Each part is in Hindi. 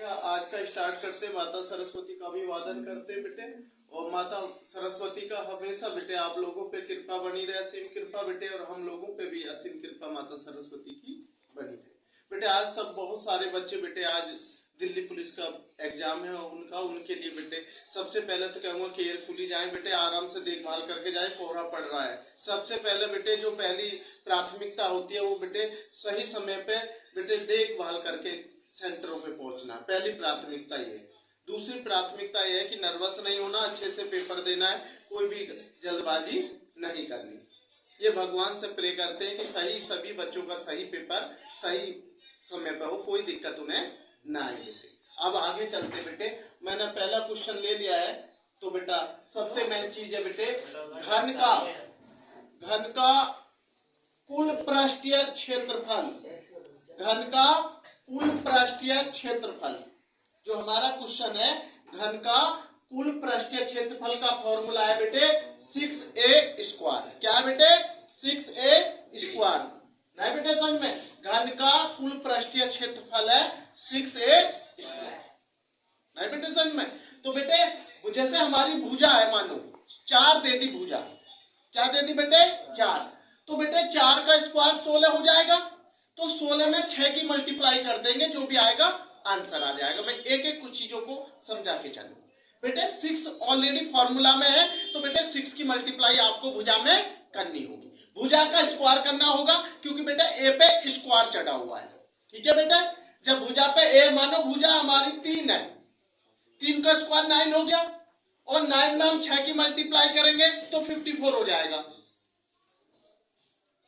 आज का स्टार्ट करते माता सरस्वती का अभिवादन करते बेटे। और माता सरस्वती का हमेशा बेटे आप लोगों पे कृपा बनी रहे, असीम कृपा बेटे, और हम लोगों पे भी असीम कृपा माता सरस्वती की बनी रहे बेटे। आज सब बहुत सारे बच्चे बेटे आज दिल्ली पुलिस का एग्जाम है और उनके लिए बेटे सबसे पहले तो कहूँगा केयरफुली जाएं बेटे, आराम से देखभाल करके जाएं, कोहरा पड़ रहा है। सबसे पहले बेटे जो पहली प्राथमिकता होती है वो बेटे सही समय पे बेटे देखभाल करके सेंटरों पे पहुंचना, पहली प्राथमिकता ये है। दूसरी प्राथमिकता ये है कि नर्वस नहीं होना, अच्छे से पेपर देना है, कोई भी जल्दबाजी नहीं करनी। ये भगवान से प्रे करते हैं कि सभी बच्चों का सही पेपर सही समय पर हो, कोई दिक्कत उन्हें ना आए बेटे। अब आगे चलते बेटे, मैंने पहला क्वेश्चन ले लिया है। तो बेटा सबसे मेन चीज है बेटे घन का कुल पृष्ठीय क्षेत्रफल, घन का कुल पृष्ठीय क्षेत्रफल। जो हमारा क्वेश्चन है घन का कुल पृष्ठीय क्षेत्रफल का फॉर्मूला है बेटे 6a²। क्या है बेटे 6a²। नहीं बेटे समझ में, घन का कुल पृष्ठीय क्षेत्रफल है 6a²। नहीं बेटे समझ में। तो बेटे जैसे हमारी भुजा है, मानो 4 दे दी भुजा, क्या दे दी बेटे 4, तो बेटे 4 का स्क्वायर 16 हो जाएगा। तो 16 में 6 की मल्टीप्लाई कर देंगे, जो भी आएगा आंसर आ जाएगा। मैं एक एक कुछ चीजों को समझा के चलूं बेटे। 6 ऑलरेडी फॉर्मूला में है, तो बेटे 6 की मल्टीप्लाई आपको भुजा में करनी होगी। भुजा का स्क्वायर करना होगा क्योंकि बेटा ए पे स्क्वायर चढ़ा हुआ है। ठीक है बेटा, जब भुजा पे ए, मानो भुजा हमारी 3 है, 3 का स्क्वायर 9 हो गया, और 9 में हम 6 की मल्टीप्लाई करेंगे तो 54 हो जाएगा।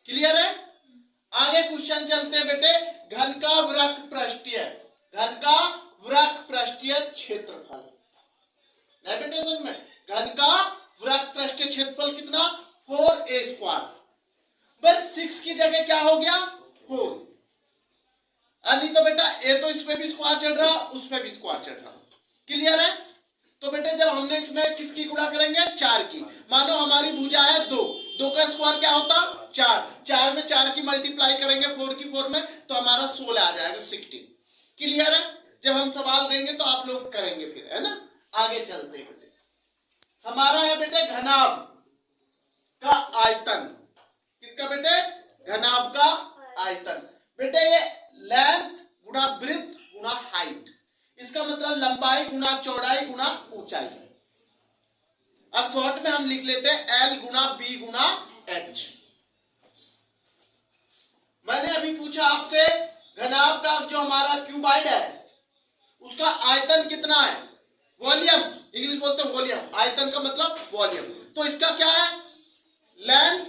क्लियर है। आगे क्वेश्चन चलते हैं बेटे, घन का वृक्क पृष्ठीय, घन का वृक्क पृष्ठीय क्षेत्रफल। नहीं बेटे समझ में, घन का वृक्क पृष्ठीय क्षेत्रफल कितना 4a²। बस 6 की जगह क्या हो गया 4। नहीं तो बेटा ए तो इस पे भी स्क्वायर चढ़ रहा, उस पे भी स्क्वायर चढ़ रहा। क्लियर है। तो बेटे जब हमने इसमें किसकी गुणा करेंगे 4 की, मानो हमारी भुजा है 2 का स्क्वायर क्या होता 4 में 4 की मल्टीप्लाई करेंगे 4 की 4 में, तो हमारा 16 आ जाएगा 16। क्लियर है। जब हम सवाल देंगे तो आप लोग करेंगे फिर, है ना। आगे चलते हैं बेटे, हमारा है बेटे घनाभ का आयतन। किसका बेटे घनाभ का आयतन। बेटे ये लेंथ गुणा ब्रेड्थ गुणा हाइट, इसका मतलब लंबाई गुणा चौड़ाई गुणा ऊंचाई। और शॉर्ट में हम लिख लेते हैं L गुणा B गुणा H। मैंने अभी पूछा आपसे घनाभ का जो हमारा क्यूबाइड है उसका आयतन कितना है, वॉल्यूम, इंग्लिश बोलते हैं वॉल्यूम, आयतन का मतलब वॉल्यूम। तो इसका क्या है लेंथ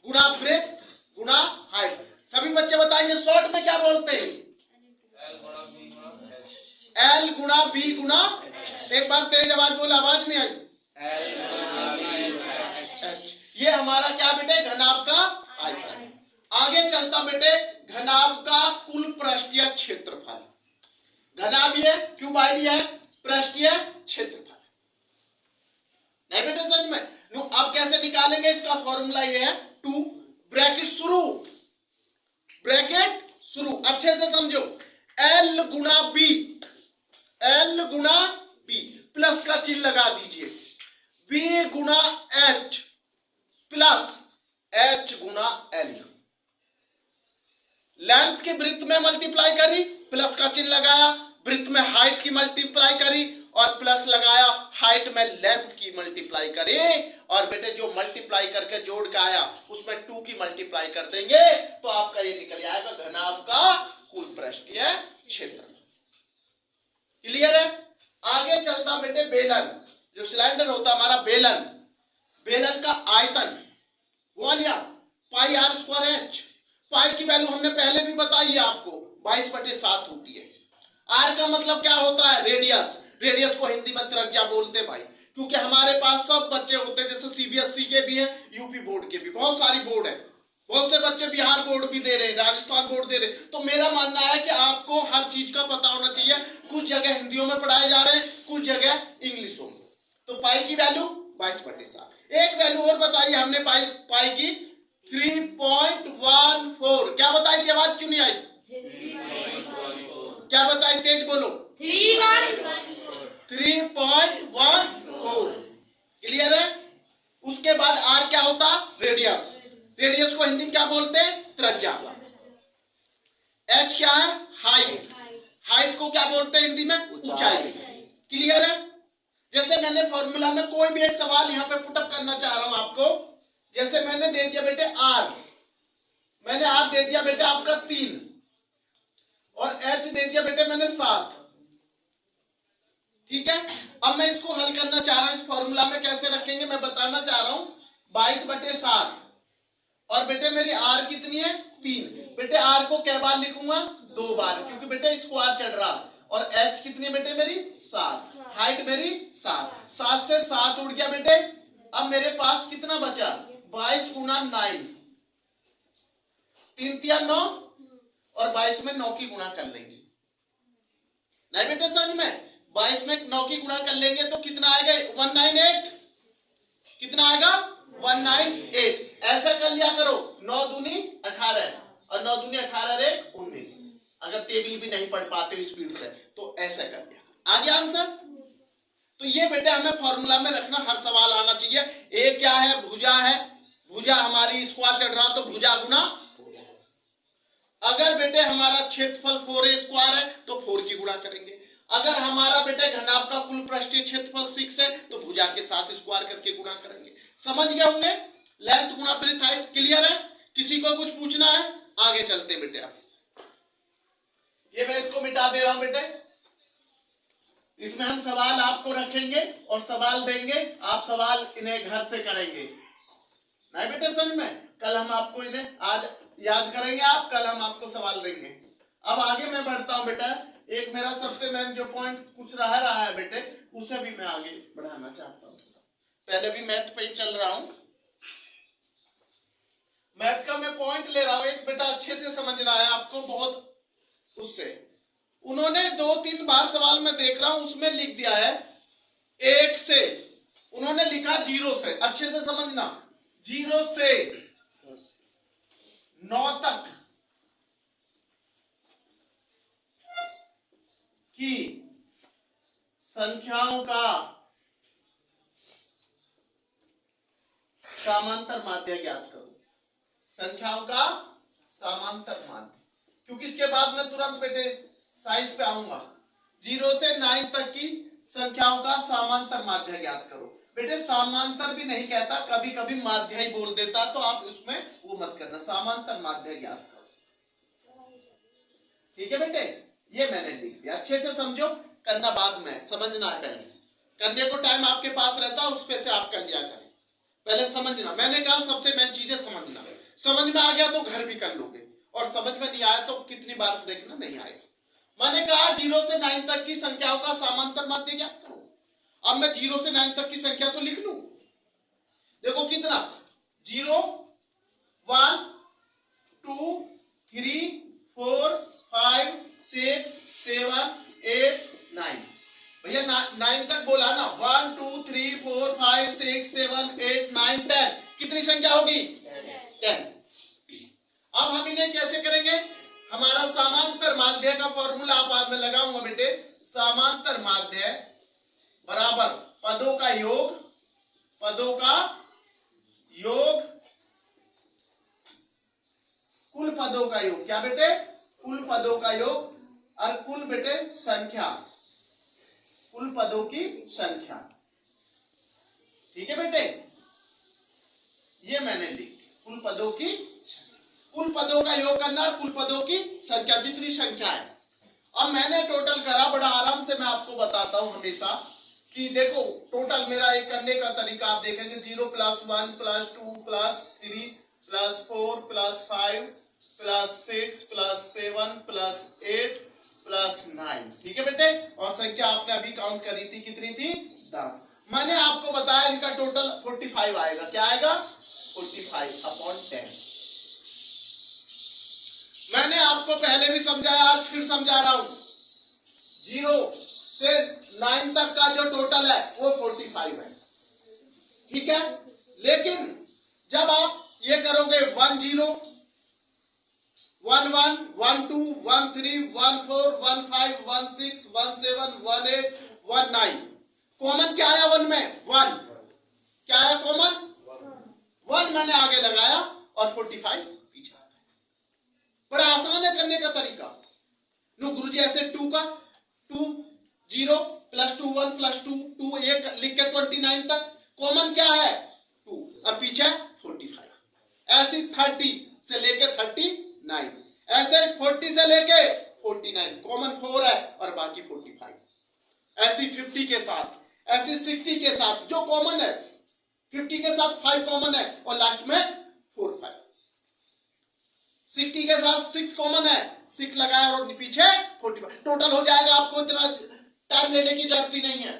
गुणा ब्रेड्थ गुणा हाइट। सभी बच्चे बताएंगे शॉर्ट में क्या बोलते हैं L गुणा B गुणा, एक बार तेज आवाज बोला, आवाज नहीं आई। ये हमारा क्या बेटे घनाभ का आयतन। आगे चलता बेटे घनाभ का कुल पृष्ठीय क्षेत्रफल। घनाभ ये क्यूबाइड है, पृष्ठीय क्षेत्रफल। नहीं बेटे समझ में। अब कैसे निकालेंगे, इसका फॉर्मूला ये है 2 ब्रैकेट शुरू, अच्छे से समझो। L गुणा B, L गुणा B, प्लस का चिन्ह लगा दीजिए, B गुणा H प्लस H गुणा L। लेंथ की वृत्त में मल्टीप्लाई करी, प्लस का चिन्ह लगाया, वृत्त में हाइट की मल्टीप्लाई करी और प्लस लगाया, हाइट में लेंथ की मल्टीप्लाई करी, और बेटे जो मल्टीप्लाई करके जोड़ के आया उसमें 2 की मल्टीप्लाई कर देंगे तो आपका ये निकल आएगा घनाभ का कुल पृष्ठीय क्षेत्रफल। क्लियर है। आगे चलता बेटे बेलन, जो सिलेंडर होता हमारा बेलन, बेलन का आयतन वॉल्यूम πr²h। पाई की वैल्यू हमने पहले भी बताई है आपको 22/7 होती है। आर का मतलब क्या होता है रेडियस, रेडियस को हिंदी में त्रिज्या बोलते हैं भाई, क्योंकि हमारे पास सब बच्चे होते हैं, जैसे सीबीएसई के भी है, यूपी बोर्ड के भी, बहुत सारी बोर्ड है, बहुत से बच्चे बिहार बोर्ड भी दे रहे हैं, राजस्थान बोर्ड दे रहे हैं। तो मेरा मानना है कि आपको हर चीज का पता होना चाहिए। कुछ जगह हिंदियों में पढ़ाए जा रहे हैं, कुछ जगह इंग्लिशों में। तो पाई की वैल्यू 22/7। एक वैल्यू और बताइए हमने पाई की 3.14। क्या बताई थी, आवाज क्यों नहीं आई, क्या बताई, तेज बोलो। 3 को क्या बोलते हैं हिंदी में? ऊंचाई। क्लियर है? जैसे मैंने फॉर्मूला में कोई भी एक सवाल यहाँ पे पुटअप करना चाह रहा हूं आपको, जैसे मैंने दे दिया बेटे आर, मैंने आर दे दिया बेटे आपका 3 और एच दे दिया बेटे मैंने 7। ठीक है, अब मैं इसको हल करना चाह रहा हूं। इस फॉर्मूला में कैसे रखेंगे मैं बताना चाह रहा हूं। 22/7 और बेटे मेरी आर कितनी है? 3। बेटे आर को कै बार लिखूंगा? 2 बार, क्योंकि बेटे स्क्वायर चढ़ रहा। और एच कितनी है बेटे मेरी? 7। हाइट मेरी 7। 7 से 7 उड़ गया बेटे। अब मेरे पास कितना बचा? 22 गुना 9, 3 तिया 9 और 22 में 9 की गुणा कर लेंगे। नहीं बेटे समझ में? 22 में 9 की गुणा कर लेंगे तो कितना आएगा? 198। कितना आएगा? 198। ऐसा कर लिया करो, 9 दूनी 18 और 9 दूनी 18 रे 19। अगर टेबल भी नहीं पढ़ पाते हो स्पीड से तो ऐसा कर लिया। आ गया आंसर? तो ये बेटे हमें फॉर्मूला में रखना, हर सवाल आना चाहिए। ए क्या है? भुजा है। भुजा हमारी स्क्वायर चढ़ रहा तो भुजा गुना। अगर बेटे हमारा क्षेत्रफल 4a स्क्वायर है तो 4 की गुणा करेंगे। अगर हमारा बेटे घनाभ का कुल पृष्ठीय क्षेत्रफल 6 है तो भुजा के साथ स्क्वायर करके गुणा करेंगे। समझ गए होंगे? लेंथ गुणा ब्रेथ हाइट। क्लियर है? किसी को कुछ पूछना है? आगे चलते बेटे। आप ये मैं इसको मिटा दे रहा हूं बेटे। इसमें हम सवाल आपको रखेंगे और सवाल देंगे, आप सवाल इन्हें घर से करेंगे। नहीं बेटे समझ में? कल हम आपको इन्हें आज याद करेंगे, आप कल हम आपको सवाल देंगे। अब आगे मैं बढ़ता हूं बेटा। एक मेरा सबसे मेन जो पॉइंट कुछ रहा है बेटे, उसे भी मैं आगे बढ़ाना चाहता हूं। पहले भी मैथ पे ही चल रहा हूं। मैथ का मैं पॉइंट ले रहा हूं, एक बेटा अच्छे से समझना है आपको। बहुत उससे उन्होंने 2-3 बार सवाल में देख रहा हूं उसमें लिख दिया है 1 से, उन्होंने लिखा 0 से। अच्छे से समझना, 0 से 9 तक की संख्याओं का समांतर माध्य ज्ञात करो। संख्याओं का समांतर माध्य, क्योंकि इसके बाद मैं तुरंत बेटे साइंस पे आऊंगा। 0 से 9 तक की संख्याओं का समांतर माध्य ज्ञात करो। बेटे समांतर भी नहीं कहता, कभी कभी माध्य ही बोल देता, तो आप उसमें वो मत करना। समांतर माध्य ज्ञात करो। ठीक है बेटे, ये मैंने लिख दिया। अच्छे से समझो, करना बाद में, समझना है पहले। करने को टाइम आपके पास रहता, उस पे से आप कर लिया करें। पहले समझना। मैंने कहा सबसे मेन चीजें समझना। समझ में आ गया तो घर भी कर लोगे, और समझ में नहीं आया तो कितनी बार देखना, नहीं आएगा। मैंने कहा 0 से 9 तक की संख्याओं का समांतर माध्य ज्ञात करो। अब मैं 0 से 9 तक की संख्या तो लिख लूं। देखो कितना, 0 1 2 3 4 5 6 7 8 9। भैया 9 तक बोला ना। 1 2 3 4 5 6 7 8 9 10। कितनी संख्या होगी? 10। अब हम इन्हें कैसे करेंगे? हमारा समांतर माध्य का फॉर्मूला आप आज में लगाऊंगा बेटे। समांतर माध्य बराबर पदों का योग, पदों का योग, कुल पदों का योग। क्या बेटे? कुल पदों का योग और कुल बेटे संख्या, कुल पदों की संख्या। ठीक है बेटे, ये मैंने लिख दी। कुल पदों की, कुल पदों का योग करना, कुल पदों की संख्या, जितनी संख्या है। अब मैंने टोटल करा, बड़ा आराम से मैं आपको बताता हूं हमेशा कि देखो टोटल मेरा एक करने का तरीका आप देखेंगे। 0 + 1 + 2 + 3 + 4 + 5 + 6 + 7 + 8 + 9। ठीक है बेटे, और संख्या आपने अभी काउंट करी थी, कितनी थी? 10। मैंने आपको बताया इनका टोटल 45 आएगा। क्या आएगा? 45/10। मैंने आपको पहले भी समझाया, आज फिर समझा रहा हूं। 0 से 9 तक का जो टोटल है वो 45 है। ठीक है, लेकिन जब आप ये करोगे 1 0 1 1 1 2 1 3 1 4 1 5 1 6 1 7 1 8 1 9, कॉमन क्या आया 1 में? 1। क्या आया कॉमन? 1 मैंने आगे लगाया और 45 पीछे आ गया। बड़ा आसान है करने का तरीका। नो गुरुजी ऐसे 2 का 0 प्लस 2 1 प्लस 2 2 एक लिख के 29 तक कॉमन क्या है 2 और पीछे 45। ऐसे 30 से लेके 39, ऐसे 40 से लेके 49 कॉमन 4 है और बाकी 45। ऐसी 50 के साथ, ऐसी 60 के साथ जो कॉमन है 50 के साथ 5 कॉमन है और लास्ट में 4 5। 60 के साथ 6 कॉमन है, 6 लगाया और पीछे 45। टोटल हो जाएगा, आपको इतना टाइम लेने की जरूरत ही नहीं है,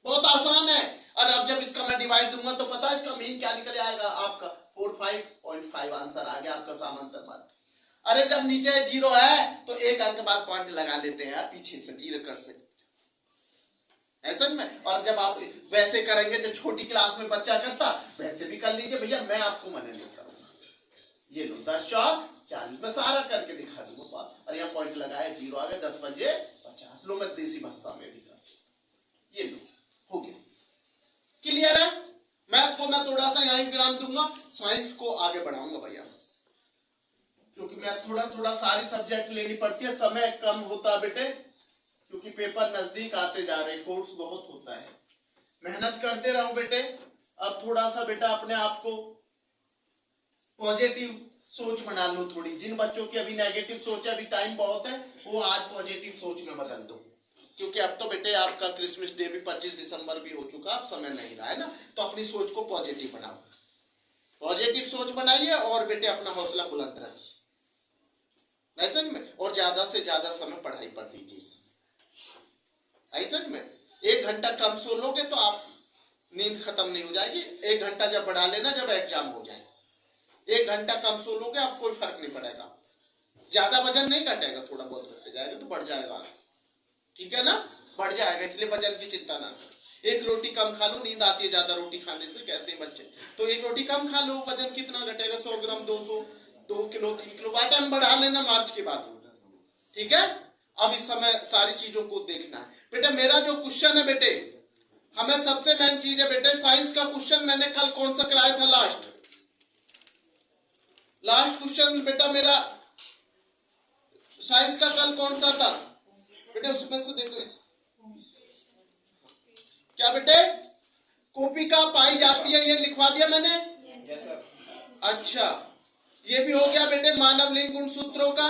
बहुत आसान है। और अब जब इसका मैं डिवाइड दूंगा तो पता है इसका मीन क्या निकल आएगा आपका 45.5 आंसर आ गया आपका समांतर माध्य। अरे जब नीचे 0 है तो एक अंक के बाद पॉइंट लगा लेते हैं यार, पीछे से 0 कर सकते ऐसा में। और जब आप वैसे करेंगे जो छोटी क्लास में बच्चा करता वैसे भी कर लीजिए भैया, मैं आपको मना नहीं करूंगा। ये लो 10 चौक 40 मैं सारा करके दिखा दूंगा। और यहाँ पॉइंट लगाया 0 आ गया, 10 पंजे 50। लो मैं देसी भाषा में भी कर, ये लो हो गया। क्लियर है? मैथ को मैं थोड़ा सा यहीं विराम दूंगा, साइंस को आगे बढ़ाऊंगा भैया, क्योंकि मैं थोड़ा थोड़ा सारी सब्जेक्ट लेनी पड़ती है, समय कम होता है बेटे, क्योंकि पेपर नजदीक आते जा रहे, कोर्स बहुत होता है। मेहनत करते रहो बेटे। अब थोड़ा सा बेटा अपने आप को पॉजिटिव सोच बना लो थोड़ी। जिन बच्चों की अभी नेगेटिव सोच है, अभी टाइम बहुत है, वो आज पॉजिटिव सोच में बदल दो, क्योंकि अब तो बेटे आपका क्रिसमस डे भी 25 दिसंबर भी हो चुका, अब समय नहीं रहा है ना, तो अपनी सोच को पॉजिटिव बनाओ, पॉजिटिव सोच बनाइए और बेटे अपना हौसला बुलंद रखिए ऐसे में। और ज्यादा से ज्यादा समय पढ़ाई पर दीजिए ऐसे में। 1 घंटा कम सो लोगे तो आप नींद खत्म नहीं हो जाएगी। 1 घंटा जब बढ़ा लेना जब एग्जाम हो जाए, 1 घंटा कम सो लोगे आप कोई फर्क नहीं पड़ेगा, ज्यादा वजन नहीं घटेगा, थोड़ा बहुत घट जाएगा तो बढ़ जाएगा, ठीक है ना, बढ़ जाएगा, इसलिए वजन की चिंता ना करो। 1 रोटी कम खा लो, नींद आती है ज्यादा रोटी खाने से कहते हैं बच्चे, तो 1 रोटी कम खा लो, वजन कितना घटेगा 100 ग्राम 200 2 किलो 3 किलो बाय टाइम बढ़ा लेना मार्च के बाद, ठीक है। अब इस समय सारी चीजों को देखना है बेटा। मेरा जो क्वेश्चन है बेटे, हमें सबसे मेन चीज है बेटे, साइंस का क्वेश्चन मैंने कल कौन सा कराया था, लास्ट क्वेश्चन बेटा मेरा साइंस का कल कौन सा था बेटे, उसमें से देखो इस क्या बेटे, कॉपी का पाई जाती है, ये लिखवा दिया मैंने। अच्छा ये भी हो गया बेटे मानव लिंग गुण सूत्रों का।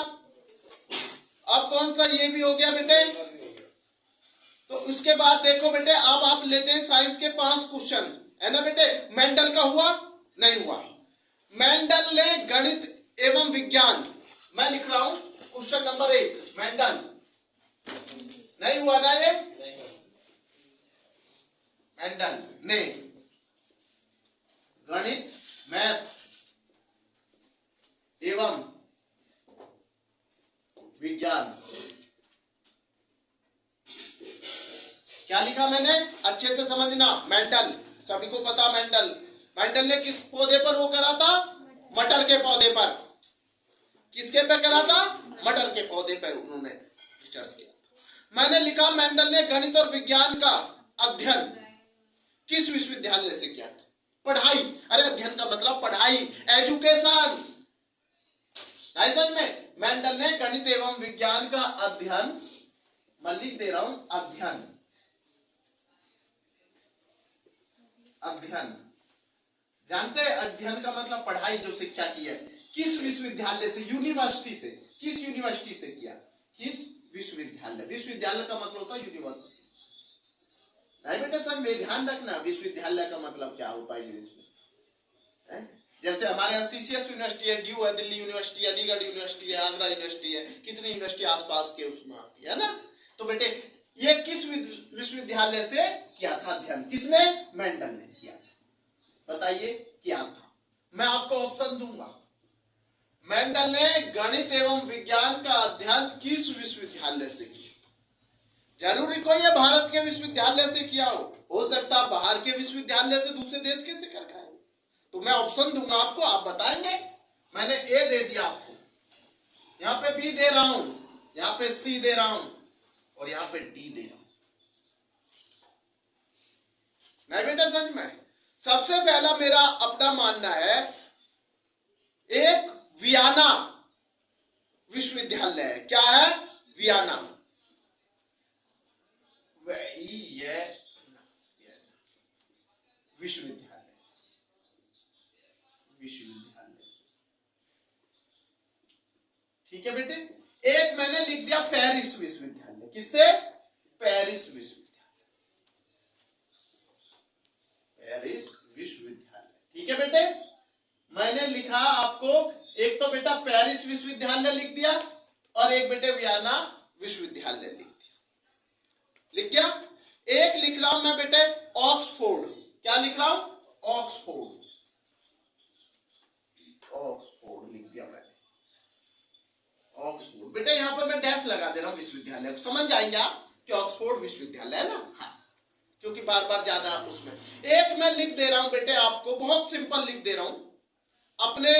अब कौन सा, ये भी हो गया बेटे। तो उसके बाद देखो बेटे, अब आप लेते हैं साइंस के 5 क्वेश्चन, है ना बेटे। मेंडल का हुआ नहीं हुआ, मेंडल ने गणित एवं विज्ञान, मैं लिख रहा हूं क्वेश्चन नंबर 1, मेंडल नहीं हुआ ना ये, मेंडल ने गणित मैथ एवं विज्ञान, क्या लिखा मैंने अच्छे से समझना। मेंडल सभी को पता, मेंडल ने किस पौधे पर वो करा था, मटर के पौधे पर। किसके पे करा था, मटर के पौधे पे उन्होंने रिसर्च किया। मैंने लिखा मेंडल ने गणित और विज्ञान का अध्ययन किस विश्वविद्यालय से किया था, पढ़ाई। अरे अध्ययन का मतलब पढ़ाई, एजुकेशन। में मेंडल ने गणित एवं विज्ञान का अध्ययन, मैं लिख दे रहा हूं अध्ययन, अध्ययन जानते हैं अध्ययन का मतलब पढ़ाई, जो शिक्षा की है, किस विश्वविद्यालय से, यूनिवर्सिटी से। किस यूनिवर्सिटी से किया, किस विश्वविद्यालय, विश्वविद्यालय का मतलब होता है यूनिवर्सिटी। नहीं बेटा सर में ध्यान रखना, विश्वविद्यालय का मतलब क्या होता है इंग्लिश में। जैसे हमारे यहाँ सीसीएस यूनिवर्सिटी है, ड्यू है, दिल्ली यूनिवर्सिटी, अलीगढ़ यूनिवर्सिटी है, आगरा यूनिवर्सिटी है, कितनी यूनिवर्सिटी आसपास के उसमें आती है ना। तो बेटे ये किस विश्वविद्यालय से किया था अध्ययन, किसने, मेंडल ने किया, बताइए क्या था। मैं आपको ऑप्शन दूंगा, मेंडल ने गणित एवं विज्ञान का अध्ययन किस विश्वविद्यालय से किया। जरूरी कोई है भारत के विश्वविद्यालय से किया हो सकता है बाहर के विश्वविद्यालय से, दूसरे देश के से कर, तो मैं ऑप्शन दूंगा आपको, आप बताएंगे। मैंने ए दे दिया आपको, यहां पे बी दे रहा हूं, यहां पे सी दे रहा हूं और यहां पे डी दे रहा हूं। नहीं बेटा समझ में, सबसे पहला मेरा अपना मानना है, एक वियना विश्वविद्यालय है, क्या है, वियना। ठीक है बेटे। एक मैंने लिख दिया पेरिस विश्वविद्यालय, किससे? पेरिस विश्वविद्यालय, पेरिस विश्वविद्यालय, ठीक है बेटे। मैंने लिखा आपको, एक तो बेटा पेरिस विश्वविद्यालय लिख दिया और एक बेटे वियना विश्वविद्यालय लिख दिया, लिख गया। एक लिख रहा हूं मैं बेटे ऑक्सफोर्ड, क्या लिख रहा हूं? ऑक्सफोर्ड, ऑक्सफोर्ड लिख दिया मैंने, ऑक्सफोर्ड। बेटे यहां पर मैं डैश लगा दे रहा हूं विश्वविद्यालय, समझ जाएंगे आप कि ऑक्सफोर्ड विश्वविद्यालय है ना, हाँ, क्योंकि बार बार ज्यादा उसमें। एक मैं लिख दे रहा हूं बेटे आपको, बहुत सिंपल लिख दे रहा हूं, अपने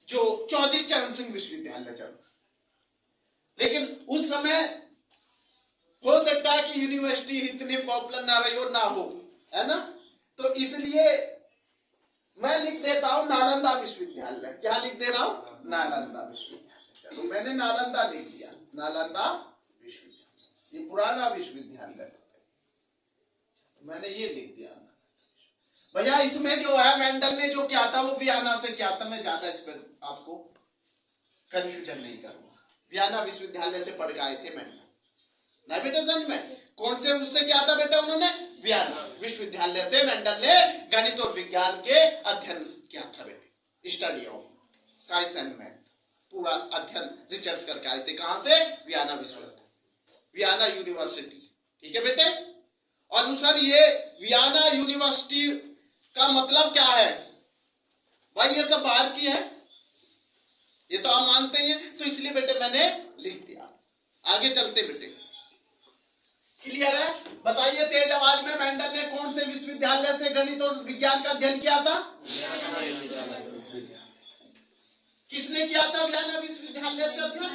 जो चौधरी चरण सिंह विश्वविद्यालय चलो, लेकिन उस समय हो सकता है कि यूनिवर्सिटी इतनी पॉपुलर ना रही हो, ना हो, है ना, तो इसलिए मैं लिख देता हूं नालंदा विश्वविद्यालय। क्या लिख दे रहा हूं? नालंदा विश्वविद्यालय। चलो मैंने नालंदा लिख दिया, नालंदा विश्वविद्यालय, ये पुराना विश्वविद्यालय, मैंने ये लिख दिया। भैया इसमें जो है मेंडल ने जो किया था वो वियना से किया था, मैं ज्यादा इस पर आपको कंफ्यूजन नहीं करूंगा। वियना विश्वविद्यालय से पढ़ के आए थे मेंडल, ना बेटा समझ में? कौन से उससे किया था बेटा? उन्होंने वियना विश्वविद्यालय से मेंडल ने गणित और विज्ञान के अध्ययन किया था बेटे, study of science and math, पूरा अध्ययन रिसर्च करके आए थे। कहां से? वियना विश्वविद्यालय, वियना यूनिवर्सिटी, ठीक है बेटे। और अनुसार ये वियना यूनिवर्सिटी का मतलब क्या है भाई? ये सब बाहर की है, ये तो आप मानते हैं, तो इसलिए बेटे मैंने लिख दिया। आगे चलते बेटे, क्लियर है? बताइए तेज आवाज में, मेंडल ने कौन से विश्वविद्यालय से गणित और विज्ञान का अध्ययन किया था? किसने किया था वियना विश्वविद्यालय से अध्ययन?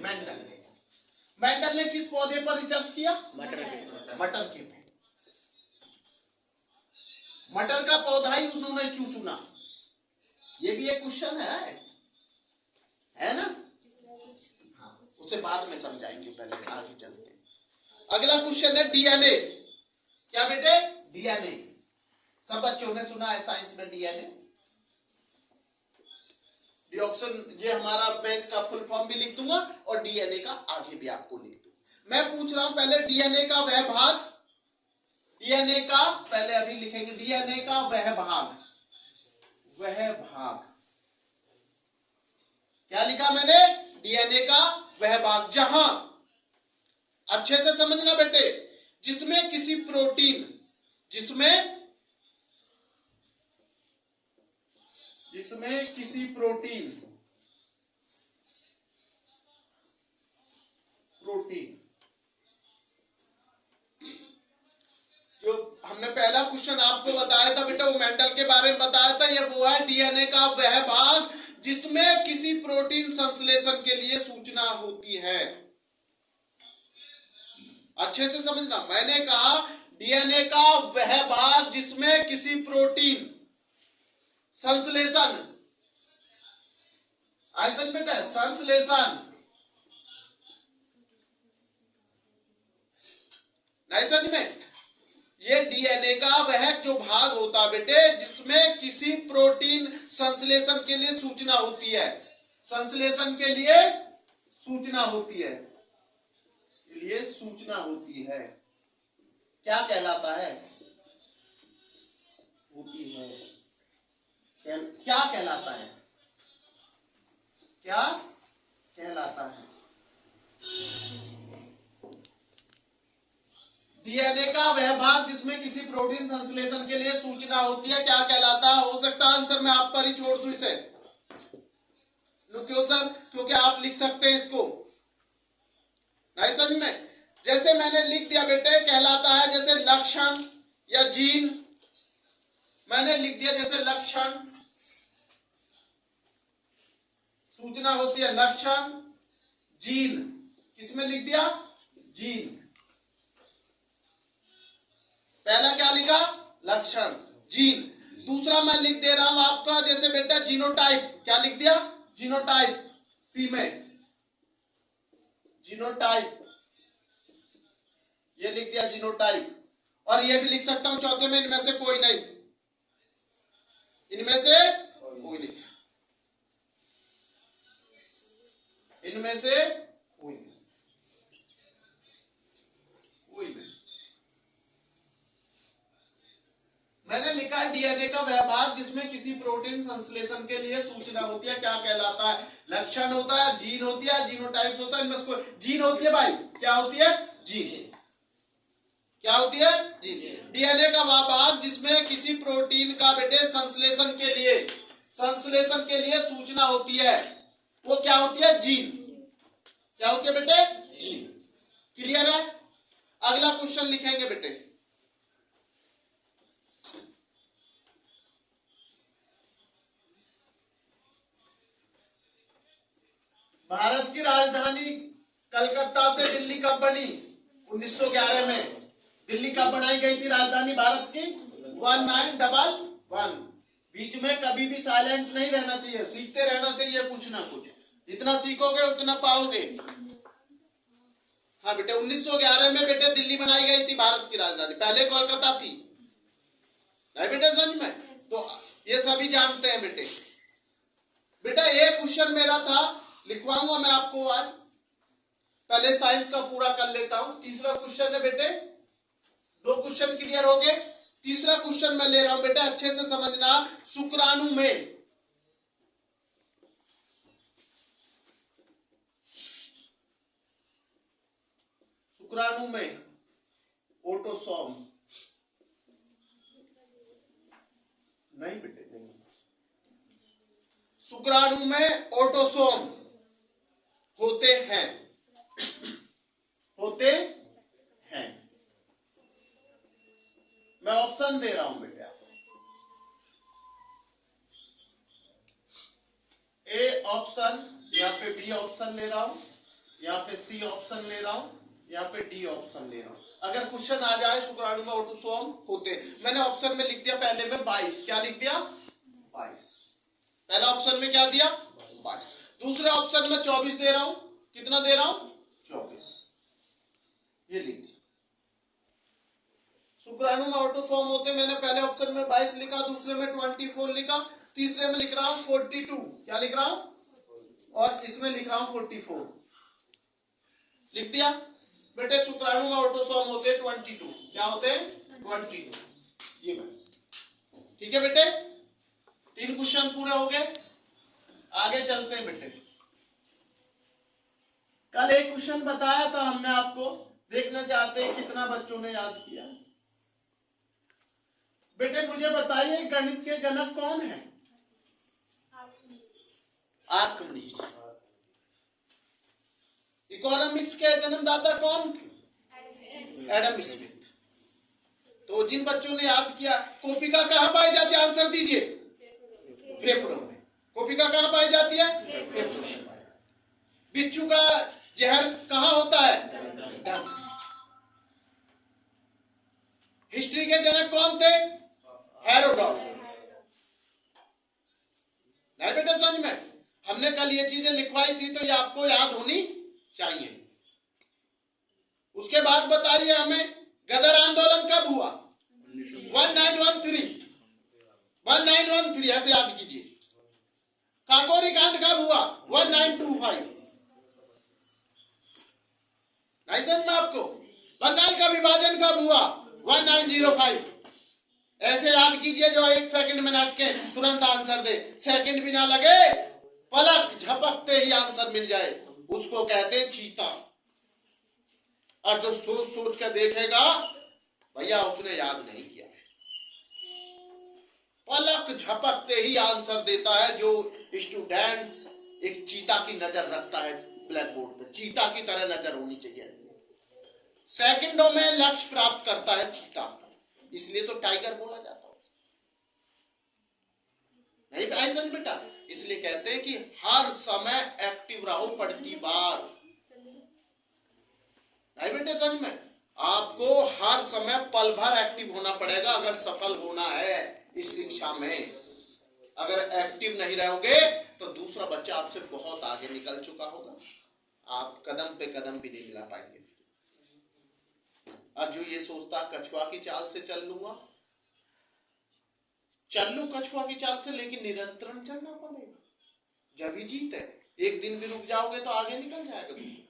मेंडल। मेंडल ने किस पौधे पर रिसर्च किया? मटर के पे। मटर का पौधा ही उन्होंने क्यों चुना? ये भी एक क्वेश्चन है ना? हाँ, उसे बाद में समझाएंगे, पहले आगे चलते। अगला क्वेश्चन है डीएनए। क्या बेटे? डीएनए। सब बच्चों ने सुना है साइंस में डीएनए, डिऑक्सन, ये हमारा मैं इसका फुल फॉर्म भी लिख दूंगा और डीएनए का आगे भी आपको लिख दूंगा। मैं पूछ रहा हूं पहले डीएनए का वह भाग, डीएनए का पहले अभी लिखेंगे, डीएनए का वह भाग, वह भाग, क्या लिखा मैंने? डीएनए का वह भाग जहां, अच्छे से समझना बेटे, जिसमें किसी प्रोटीन, जिसमें किसी प्रोटीन जो हमने पहला क्वेश्चन आपको बताया था बेटा, वो मेंडल के बारे में बताया था, ये वो है डीएनए का वह भाग जिसमें किसी प्रोटीन संश्लेषण के लिए सूचना होती है। अच्छे से समझना, मैंने कहा डीएनए का वह भाग जिसमें किसी प्रोटीन संश्लेषण, ऐसा बेटा संश्लेषण, नहीं समझ में? ये डीएनए का वह जो भाग होता बेटे जिसमें किसी प्रोटीन संश्लेषण के लिए सूचना होती है, संश्लेषण के लिए सूचना होती है, लिए सूचना होती है, क्या कहलाता है? होती है, क्या कहलाता है? क्या कहलाता है? डीएनए का वह भाग जिसमें किसी प्रोटीन संश्लेषण के लिए सूचना होती है, क्या कहलाता है? हो सकता है आंसर मैं आप पर ही छोड़ दूं इसे, क्यों सर? क्योंकि आप लिख सकते हैं इसको, नहीं समझ में? जैसे मैंने लिख दिया बेटे, कहलाता है जैसे लक्षण या जीन, मैंने लिख दिया जैसे लक्षण, सूचना होती है लक्षण, जीन, किसमें लिख दिया? जीन। पहला क्या लिखा? लक्षण, जीन। दूसरा मैं लिख दे रहा हूं आपका जैसे बेटा जीनोटाइप, क्या लिख दिया? जीनोटाइप, सी में जीनोटाइप, ये लिख दिया जीनोटाइप। और ये भी लिख सकता हूं चौथे में, इनमें से कोई नहीं, इनमें से कोई नहीं, इनमें से कोई नहीं। मैंने लिखा डीएनए का व्यवहार जिसमें किसी प्रोटीन संश्लेषण के लिए सूचना होती है क्या कहलाता है? लक्षण होता है, जीन होती है, जीनोटाइप होता है, इनमें कोई जीन होती है भाई। क्या होती है? जीन। क्या होती है? जीन। डीएनए का व्यवहार जिसमें किसी प्रोटीन का बेटे संश्लेषण के लिए सूचना होती है वो क्या होती है? जीन। क्या होती है बेटे? जीन। क्लियर है? अगला क्वेश्चन लिखेंगे बेटे। भारत की राजधानी कलकत्ता से दिल्ली कब बनी? 1911 में। दिल्ली कब बनाई गई थी राजधानी भारत की? 1911। बीच में कभी भी साइलेंट नहीं रहना चाहिए, सीखते रहना चाहिए कुछ ना कुछ। जितना सीखोगे उतना पाओगे। हाँ बेटे 1911 में बेटे दिल्ली बनाई गई थी भारत की राजधानी, पहले कोलकाता थी। नहीं बेटे समझ में? तो ये सभी जानते हैं बेटे। बेटा एक क्वेश्चन मेरा था, लिखवाऊंगा मैं आपको आज। पहले साइंस का पूरा कर लेता हूं। तीसरा क्वेश्चन है बेटे, 2 क्वेश्चन क्लियर हो गए। तीसरा क्वेश्चन मैं ले रहा हूं बेटे, अच्छे से समझना। शुक्राणु में ऑटोसोम नहीं बेटे नहीं। शुक्राणु में ऑटोसोम होते हैं। मैं ऑप्शन दे रहा हूं बेटा। ए ऑप्शन, यहाँ पे बी ऑप्शन ले रहा हूं, यहाँ पे सी ऑप्शन ले रहा हूं, यहाँ पे डी ऑप्शन ले रहा हूं। अगर क्वेश्चन आ जाए शुक्राणु में ऑटोसोम होते, मैंने ऑप्शन में लिख दिया पहले में 22। क्या लिख दिया? 22। पहला ऑप्शन में क्या दिया? 22। दूसरे ऑप्शन में 24 दे रहा हूं। कितना दे रहा हूं? 24। ये लिख दिया। शुक्राणु में ऑटोसोम होते, मैंने पहले ऑप्शन में 22 लिखा, दूसरे में 24 लिखा, तीसरे में लिख रहा हूं 42। क्या लिख रहा हूं? और इसमें लिख रहा हूं 44। लिख दिया बेटे। शुक्राणु में ऑटोसोम होते 22। क्या होते? 22। ये बस ठीक है बेटे। 3 क्वेश्चन पूरे हो गए। आगे चलते हैं बेटे। कल एक क्वेश्चन बताया था हमने आपको, देखना चाहते हैं कितना बच्चों ने याद किया। बेटे मुझे बताइए गणित के जनक कौन है? आर्किमिडीज। इकोनॉमिक्स के जन्मदाता कौन थे? Adam Smith. तो जिन बच्चों ने याद किया, कोपिका कहां पाई जाती है? आंसर दीजिए। फेफड़ों में। कोपिका कहां पाई जाती है? फेफड़ों में। बिच्छू का जहर कहां होता है? डंक। हिस्ट्री के जनक कौन थे? हेरोडोटस। नहीं बेटा समझ में? हमने कल ये चीजें लिखवाई थी तो ये आपको याद होनी चाहिए। उसके बाद बताइए हमें गदर आंदोलन कब हुआ? 1913 ऐसे याद कीजिए। काकोरी कांड कब हुआ? 1925। नहीं समझ में आपको? बंगाल का विभाजन कब हुआ? 1905। ऐसे याद कीजिए जो 1 सेकंड में नाट के तुरंत आंसर दे। सेकंड भी ना लगे, पलक झपकते ही आंसर मिल जाए, उसको कहते हैं चीता। और जो सोच सोच कर देखेगा भैया उसने याद नहीं किया। पलक झपकते ही आंसर देता है जो स्टूडेंट्स एक चीता की नजर रखता है ब्लैक बोर्ड पे। चीता की तरह नजर होनी चाहिए। सेकंडों में लक्ष्य प्राप्त करता है चीता, इसलिए तो टाइगर बोला जाता है। नहीं ऐसा नहीं बेटा, इसलिए कहते हैं कि हर समय एक्टिव रहो पढ़ती बार। नहीं बेटे समझ में? आपको हर समय पल भर एक्टिव होना पड़ेगा अगर सफल होना है इस शिक्षा में। अगर एक्टिव नहीं रहोगे तो दूसरा बच्चा आपसे बहुत आगे निकल चुका होगा, आप कदम पे कदम भी नहीं मिला पाएंगे। और जो ये सोचता कछुआ की चाल से चल लूंगा, चल लू कछुआ की चाल से, लेकिन निरंतर चलना पड़ेगा जब ही जीत है। एक दिन भी रुक जाओगे तो आगे निकल जाएगा दूसरा,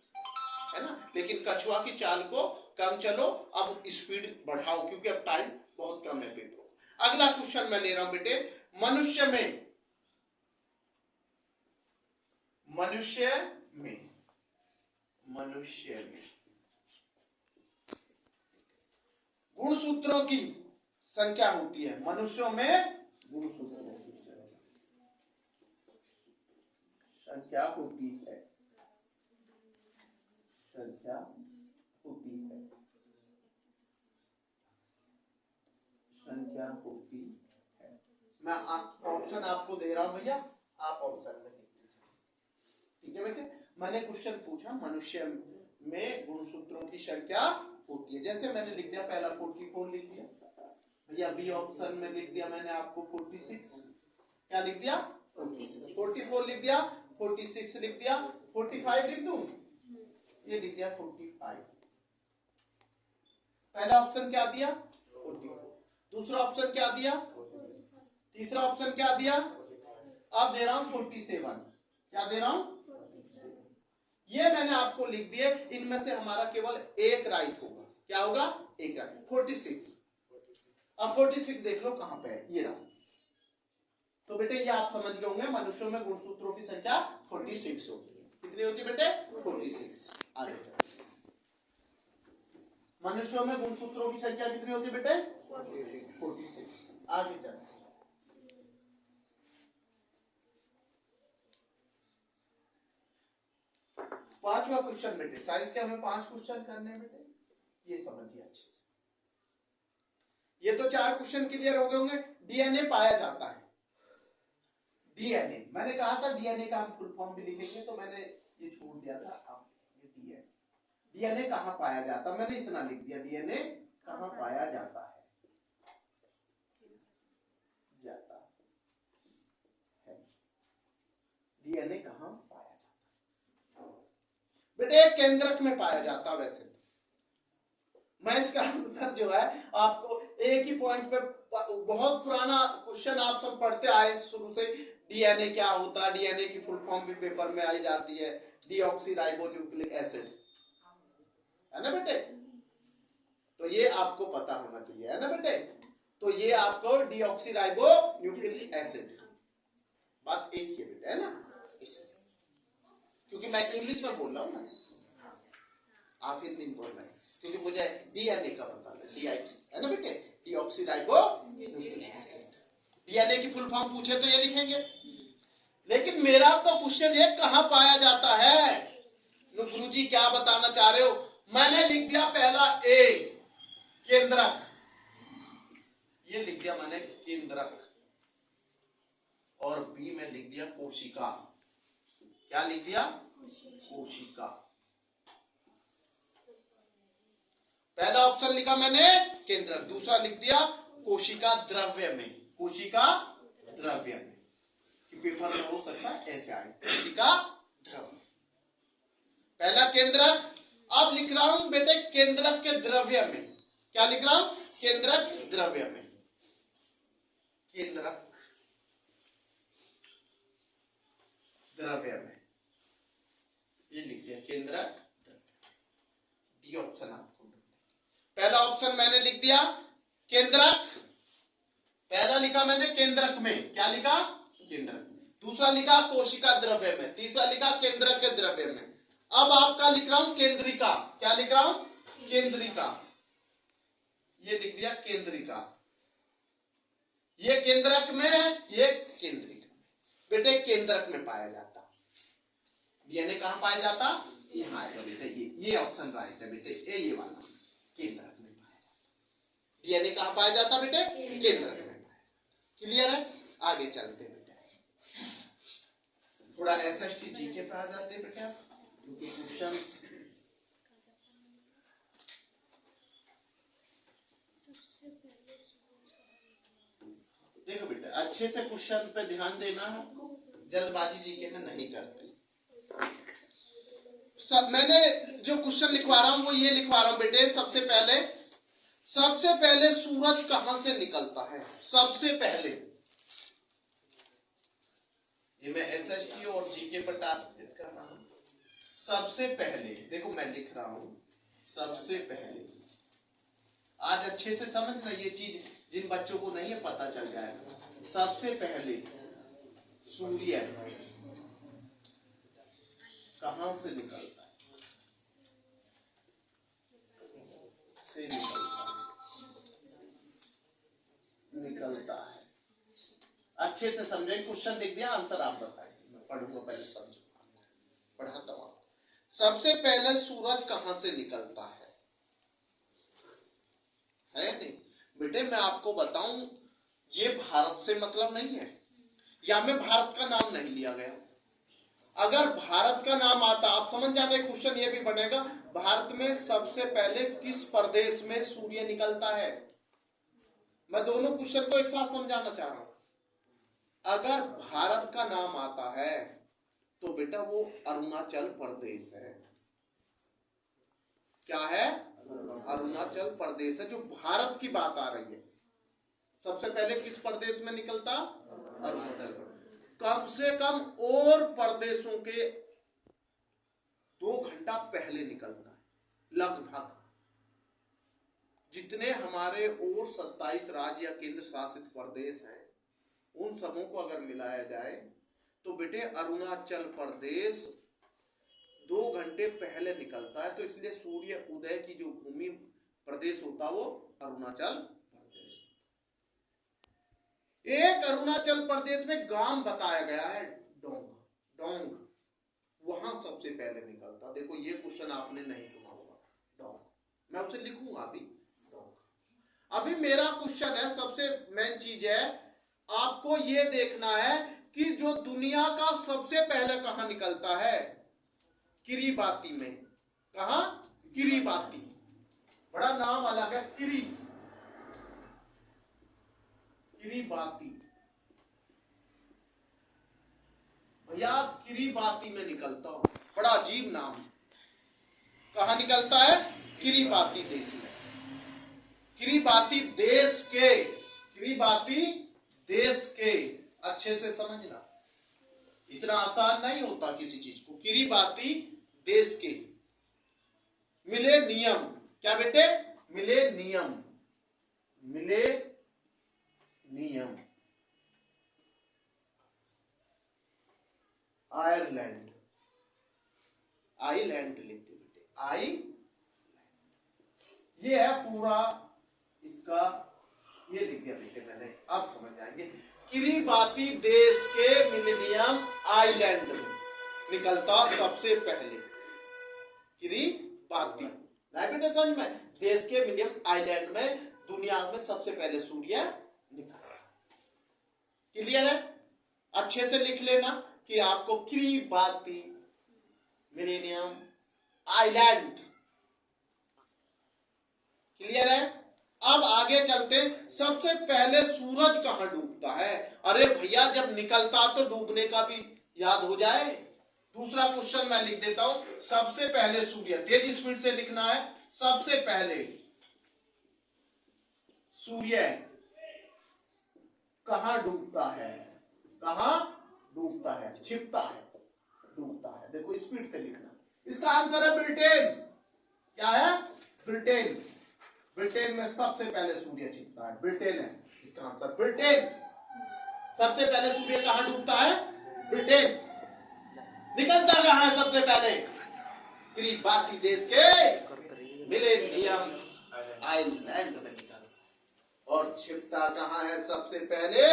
है ना। लेकिन कछुआ की चाल को कम चलो, अब स्पीड बढ़ाओ क्योंकि अब टाइम बहुत कम है पेपर। अगला क्वेश्चन मैं ले रहा हूं बेटे, मनुष्य में गुणसूत्रों की संख्या होती है। मनुष्यों में गुणसूत्रों की संख्या होती है, मैं ऑप्शन आपको दे रहा हूं भैया, आप ऑप्शन में लिख दीजिए, ठीक है बेटे। मैंने क्वेश्चन पूछा मनुष्य में गुणसूत्रों की संख्या होती है, जैसे मैंने लिख दिया पहला 44 लिख दिया भैया, बी ऑप्शन में लिख दिया मैंने आपको 46, क्या लिख दिया 44 लिख दिया, 46 लिख दिया, 45 लिख दूं, ये लिख दिया 45। पहला ऑप्शन क्या दिया 44, दूसरा ऑप्शन क्या दिया, तीसरा ऑप्शन क्या दिया, अब दे रहा हूं 47, क्या दे रहा हूं, ये मैंने आपको लिख दिए। इनमें से हमारा केवल एक राइट होगा, क्या होगा, एक राइट, 46। अब 46 देख लो कहां पे है, ये रहा। तो बेटे ये आप समझ गए होंगे, मनुष्यों में गुणसूत्रों की संख्या 46 होती है। कितनी होती है बेटे 46। आगे मनुष्यों में गुणसूत्रों की संख्या कितनी होती है बेटे 46। आगे चलते, पांचवा क्वेश्चन बेटे, साइंस के हमें 5 क्वेश्चन करने हैं बेटे, ये समझिए अच्छे से। ये तो 4 क्वेश्चन क्लियर हो गए होंगे। डीएनए पाया जाता है, डीएनए मैंने कहा था डीएनए का हम फुल फॉर्म भी लिखेंगे, तो मैंने ये छोड़ दिया था। अब ये डीएनए कहां पाया जाता, मैंने इतना लिख दिया, डीएनए कहां पाया जाता है, डीएनए कहां पाया जाता है बेटे, एक केंद्रक में पाया जाता। वैसे मैं इसका आंसर जो है आपको एक ही पॉइंट पे, बहुत पुराना क्वेश्चन आप सब पढ़ते आए शुरू से, डीएनए क्या होता है, डीएनए की फुल फॉर्म भी पेपर में आई जाती है, डीऑक्सीराइबोन्यूक्लिक एसिड, है ना बेटे। तो ये आपको पता होना चाहिए, है ना बेटे। तो ये आपको डीऑक्सीराइबोन्यूक्लिक एसिड, बात एक ही बेटे, है ना। क्योंकि मैं इंग्लिश में बोल रहा हूं ना, आप हिंदी में बोल रहे हैं, क्योंकि मुझे डीएनए का पता है, है ना बेटे, डीऑक्सीराइबोन्यूक्लिक एसिड। डीएनए की फुल फॉर्म पूछे तो ये लिखेंगे, लेकिन मेरा तो क्वेश्चन ये कहां पाया जाता है। तो गुरुजी क्या बताना चाह रहे हो, मैंने लिख दिया पहला ए केंद्रक, ये लिख दिया मैंने केंद्रक, और बी में लिख दिया कोशिका, क्या लिख दिया कोशिका। पहला ऑप्शन लिखा मैंने केंद्रक, दूसरा लिख दिया कोशिका द्रव्य में, कोशिका द्रव्य में, कि पेपर में हो सकता है ऐसे आए, कोशिका द्रव्य, पहला केंद्रक। अब लिख रहा हूं बेटे केंद्रक के द्रव्य में, क्या लिख रहा हूं, केंद्रक द्रव्य में, केंद्रक द्रव्य में, ये लिख दिया केंद्रक। डी ऑप्शन आपको, पहला ऑप्शन मैंने लिख दिया केंद्रक, पहला लिखा मैंने केंद्रक में, क्या लिखा केंद्रक, दूसरा लिखा कोशिका द्रव्य में, तीसरा लिखा केंद्रक के द्रव्य में। अब आपका लिख रहा हूं केंद्रिका, क्या लिख रहा हूं केंद्रिका, ये लिख दिया केंद्रिका, ये केंद्रक में, ये केंद्रिका। बेटे केंद्रक में पाया जाता, डीएनए कहां पाया जाता, यहां आएगा बेटे, ये ऑप्शन राइट है बेटे, ये वाला केंद्रक में पाया जाता। डीएनए कहां पाया जाता बेटे, केंद्रक में पाया जाता। क्लियर है। आगे चलते बेटे, थोड़ा एसएसटी जीके पे आ जाते हैं बेटे, क्योंकि क्वेश्चंस देखो बेटा अच्छे से क्वेश्चन पे ध्यान देना है, जल्दबाजी जीके में नहीं करते। मैंने जो क्वेश्चन लिखवा रहा हूं वो ये लिखवा रहा हूं बेटे, सबसे पहले सूरज कहां से निकलता है, सबसे पहले ये मैं SST और GK पर टारगेट कर रहा हूं। सबसे पहले देखो मैं लिख रहा हूं, सबसे पहले, आज अच्छे से समझना ये चीज, जिन बच्चों को नहीं है पता चल जाएगा। सबसे पहले सूर्य कहां से निकलता है? से निकलता है। अच्छे से समझे, क्वेश्चन लिख दिया, आंसर आप बताएंगे, मैं पढ़ूंगा पहले समझो, पढ़ाता हूं। सबसे पहले सूरज कहां से निकलता है नहीं बेटे, मैं आपको बताऊं, ये भारत से मतलब नहीं है, या में भारत का नाम नहीं लिया गया। अगर भारत का नाम आता, आप समझ जाने, क्वेश्चन ये भी बनेगा, भारत में सबसे पहले किस प्रदेश में सूर्य निकलता है। मैं दोनों क्वेश्चन को एक साथ समझाना चाह रहा हूं। अगर भारत का नाम आता है तो बेटा वो अरुणाचल प्रदेश है। क्या है? अरुणाचल प्रदेश है, जो भारत की बात आ रही है। सबसे पहले किस प्रदेश में निकलता? अरुणाचल प्रदेश। कम से कम और प्रदेशों के 2 घंटा पहले निकलता है लगभग। जितने हमारे और 27 राज्य या केंद्र शासित प्रदेश हैं, उन सबों को अगर मिलाया जाए तो बेटे अरुणाचल प्रदेश 2 घंटे पहले निकलता है। तो इसलिए सूर्य उदय की जो भूमि प्रदेश होता है वो अरुणाचल प्रदेश। एक अरुणाचल प्रदेश में गांव बताया गया है डोंग, डोंग, वहां सबसे पहले निकलता। देखो ये क्वेश्चन आपने नहीं सुना होगा, डोंग, मैं उसे लिखूंगा अभी, डोंग। अभी मेरा क्वेश्चन है, सबसे मेन चीज है, आपको ये देखना है कि जो दुनिया का सबसे पहले कहां निकलता है? किरीबाती में। कहा? किरीबाती, बड़ा नाम अलग है, किरीबाती। भैया किरीबाती में निकलता, बड़ा अजीब नाम। कहां निकलता है? किरीबाती देश में। किरीबाती देश के, किरीबाती देश के, अच्छे से समझना, इतना आसान नहीं होता किसी चीज को। किरीबाती देश के मिलेनियम, क्या बेटे? मिलेनियम, मिलेनियम आयरलैंड, आइलैंड लिखते बेटे, आई, ये है पूरा इसका, ये लिख दिया बेटे मैंने, आप समझ जाएंगे। किरीबाती देश के मिलेनियम आइलैंड में निकलता सबसे पहले। किरीबाती बेटे समझ में, देश के मिलेनियम आइलैंड में दुनिया में सबसे पहले सूर्य निकलता। क्लियर है? अच्छे से लिख लेना कि आपको किरीबाती मिलेनियम आइलैंड, क्लियर है? अब आगे चलते, सबसे पहले सूरज कहां डूबता है? अरे भैया जब निकलता तो डूबने का भी याद हो जाए। दूसरा क्वेश्चन मैं लिख देता हूं, सबसे पहले सूर्य, तेज स्पीड से लिखना है। सबसे पहले सूर्य कहां डूबता है? कहां डूबता है? छिपता है, डूबता है। देखो स्पीड से लिखना। इसका आंसर है ब्रिटेन। क्या है? ब्रिटेन। ब्रिटेन में सबसे पहले सूर्य छिपता है, ब्रिटेन है इसका आंसर, ब्रिटेन। सबसे पहले सूर्य कहां डूबता है? ब्रिटेन। निकलता कहां है सबसे पहले? किरीबाती देश के मिलेनियम आइलैंड में निकलता, और छिपता कहां है सबसे पहले?